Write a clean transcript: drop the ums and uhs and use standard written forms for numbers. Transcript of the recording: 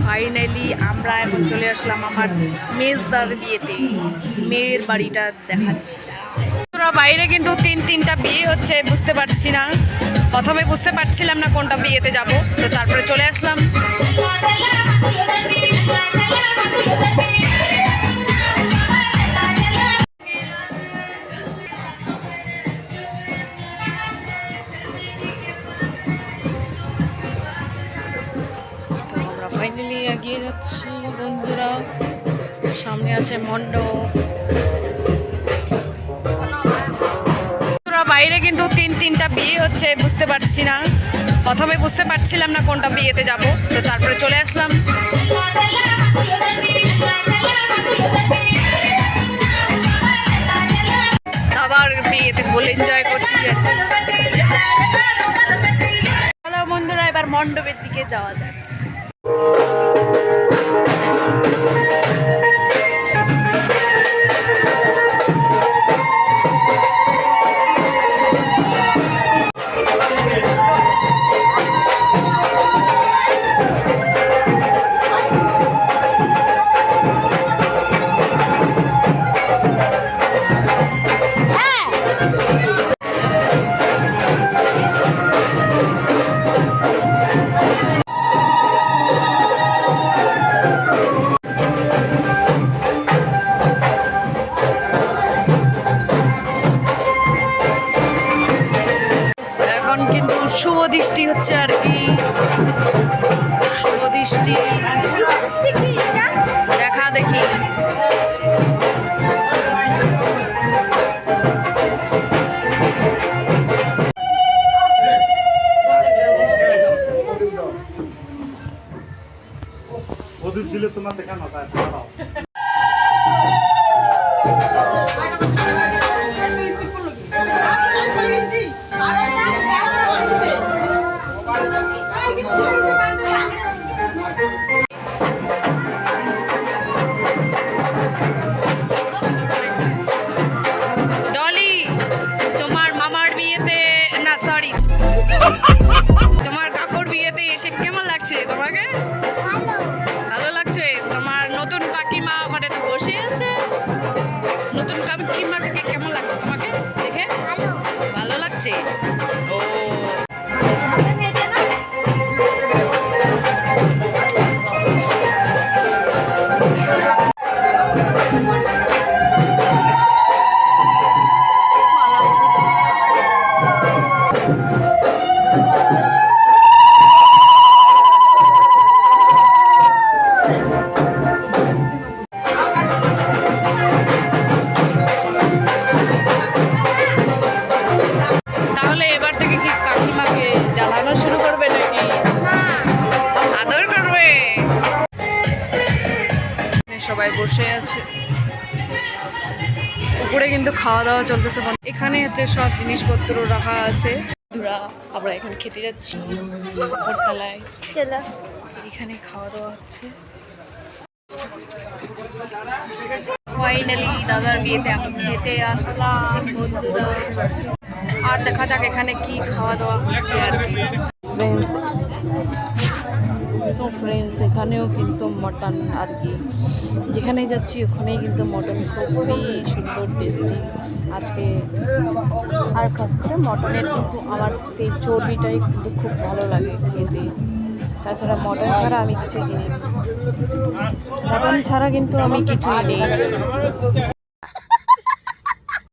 Finally আমরা এখন চলে আসলাম আমার মেজদার বিয়েতে। মেয়ের বাড়িটা দেখাচ্ছি। তোরা বাইরে কিন্তু তিনটা বিয়ে হচ্ছে, বুঝতে পারছি না, প্রথমে বুঝতে পারছিলাম না কোনটা বিয়েতে যাব, তো তারপরে চলে আসলাম। ফাইনালি এগিয়ে যাচ্ছি বন্ধুরা, সামনে আছে মণ্ডপ। বাইরে কিন্তু তিনটা বিয়ে হচ্ছে, বুঝতে পারছি না, প্রথমে বুঝতে পারছিলাম না কোনটা বিয়েতে যাব, তো তারপরে চলে আসলাম। দাদার বিয়েতে ফুল এনজয় করছি। হ্যালো বন্ধুরা, এবার মণ্ডপের দিকে যাওয়া যায়। কিন্তু শুভ দৃষ্টি হচ্ছে আর কি, শুভ দৃষ্টি দেখা দেখি। তোমার দেখা না ডলি, তোমার মামার বিয়েতে না, সরি, তোমার কাকুর বিয়েতে এসে কেমন লাগছে তোমাকে? ভালো লাগছে? তোমার নতুন কাকিমা ওখানে তো বসে আছে, নতুন কাকিমাকে কেমন লাগছে তোমাকে দেখে? ভালো লাগছে। ও সবাই বসে আছে, উপরে কিন্তু খাওয়া দাওয়া চলতেছে। এখানে হচ্ছে সব জিনিসপত্র রাখা আছে। আমরা এখানে খেতে যাচ্ছি উপরতলায়, এখানে খাওয়া দাওয়া হচ্ছে। ফাইনালি দাদার বিয়েতে আমি খেতে আসলাম বন্ধুরা, আর দেখা যাক এখানে কি খাওয়া দাওয়া হচ্ছে আর কি। তো ফ্রেন্ডস, এখানেও কিন্তু মটন আর কি, যেখানেই যাচ্ছি ওখানেই কিন্তু মটন খুবই সুন্দর টেস্টি আজকে। আর খাস করে মটনের কিন্তু আমার চর্বিটাই কিন্তু খুব ভালো লাগে খেতে। তাছাড়া মটন ছাড়া আমি কিছুই নিই, মটন ছাড়া কিন্তু আমি কিছুই নিই।